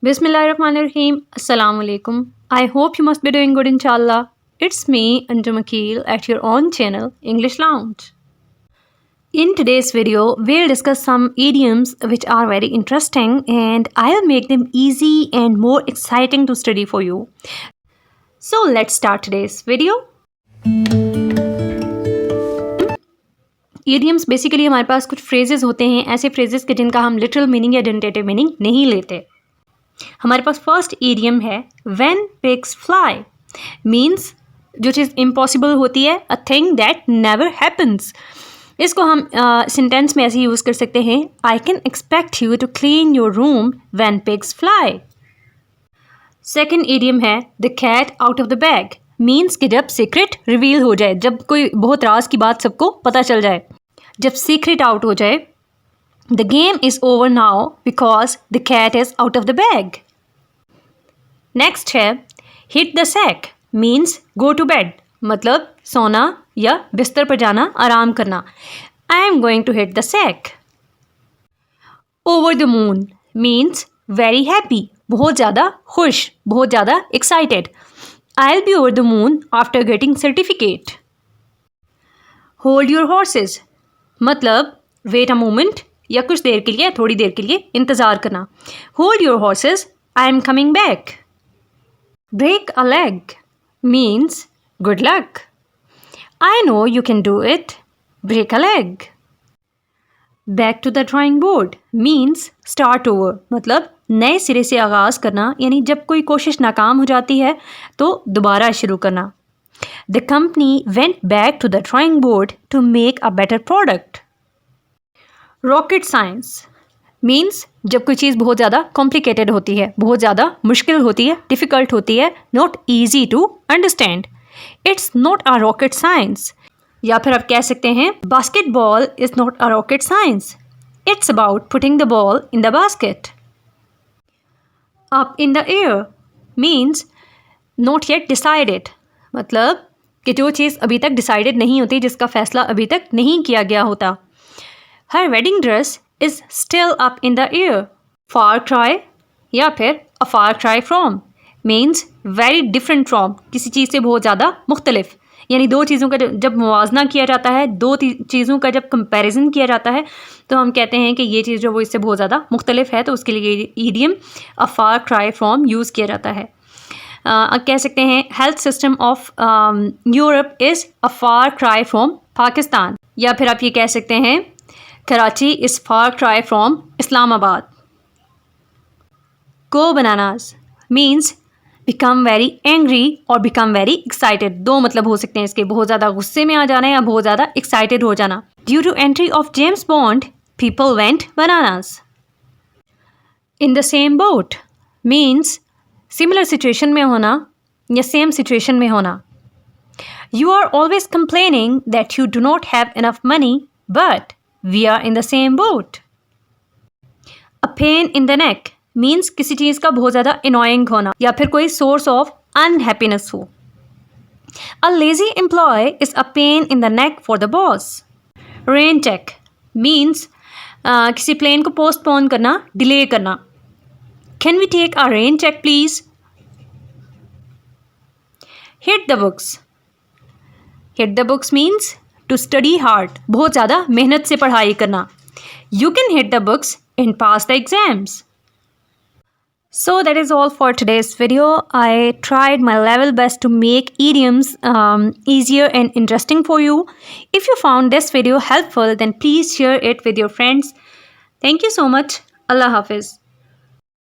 Bismillahirrahmanirrahim. Assalamu alaikum. I hope you must be doing good inshallah. It's me, Anjum Akil, at your own channel, English Lounge. In today's video, we'll discuss some idioms which are very interesting and I'll make them easy and more exciting to study for you. So let's start today's video. Idioms basically हमारे पास कुछ phrases होते हैं, ऐसे phrases के जिनका हम literal meaning या denotative meaning नहीं लेते. हमारे पास फर्स्ट इडियम है व्हेन पिग्स फ्लाई. मीन्स जो चीज़ इम्पॉसिबल होती है, a thing that never happens. इसको हम सेंटेंस में ऐसे यूज़ कर सकते हैं, I can expect you to clean your room when pigs fly. Second idiom है the cat out of the bag. Means कि जब सीक्रेट रिवील हो जाए, जब कोई बहुत राज की बात सबको पता चल जाए, जब सीक्रेट आउट हो जाए. The game is over now because the cat is out of the bag. Next है hit the sack. Means go to bed. मतलब सोना या बिस्तर पर जाना, आराम करना. I am going to hit the sack. Over the moon means very happy. बहुत ज़्यादा खुश, बहुत ज़्यादा excited. I'll be over the moon after getting certificate. Hold your horses. मतलब wait a moment. या कुछ देर के लिए, थोड़ी देर के लिए इंतज़ार करना. Hold your horses, I am coming back. Break a leg means good luck. I know you can do it. Break a leg. Back to the drawing board means start over. मतलब नए सिरे से आगाज़ करना, यानी जब कोई कोशिश नाकाम हो जाती है तो दोबारा शुरू करना. The company went back to the drawing board to make a better product. Rocket science means जब कोई चीज़ बहुत ज़्यादा कॉम्प्लिकेटेड होती है, बहुत ज़्यादा मुश्किल होती है, डिफ़िकल्ट होती है, not easy to understand. It's not a rocket science. या फिर आप कह सकते हैं basketball is not a rocket science. It's about putting the ball in the basket. Up in the air means not yet decided. मतलब कि जो चीज़ अभी तक डिसाइडेड नहीं होती, जिसका फैसला अभी तक नहीं किया गया होता. Her wedding dress is still up in the air. Far cry या फिर a far cry from means very different from. किसी चीज़ से बहुत ज़्यादा मुख्तलिफ. यानी दो चीज़ों का जब मुवाजना किया जाता है, दो चीज़ों का जब कंपैरिजन किया जाता है, तो हम कहते हैं कि ये चीज़ जो वो इससे बहुत ज़्यादा मुख्तलिफ है, तो उसके लिए idiom a far cry from use किया जाता है. कह सकते हैं health system of Europe is a far cry from Pakistan. या फिर आप ये कह सकते हैं Karachi is far cry from Islamabad. Go bananas means become very angry or become very excited. दो मतलब हो सकते हैं इसके, बहुत ज़्यादा गुस्से में आ जाना या बहुत ज़्यादा excited हो जाना. Due to entry of James Bond, people went bananas. In the same boat means similar situation में होना या same situation में होना. You are always complaining that you do not have enough money, but we are in the same boat. A pain in the neck means किसी चीज़ का बहुत ज़्यादा annoying होना या फिर कोई source of unhappiness हो. A lazy employee is a pain in the neck for the boss. Rain check means किसी plane को postpone करना, delay करना. Can we take a rain check please? Hit the books. Hit the books means to study hard. बहुत ज़्यादा मेहनत से पढ़ाई करना. You can hit the books and pass the exams. So that is all for today's video. I tried my level best to make idioms easier and interesting for you. If you found this video helpful, then please share it with your friends. Thank you so much. Allah Hafiz.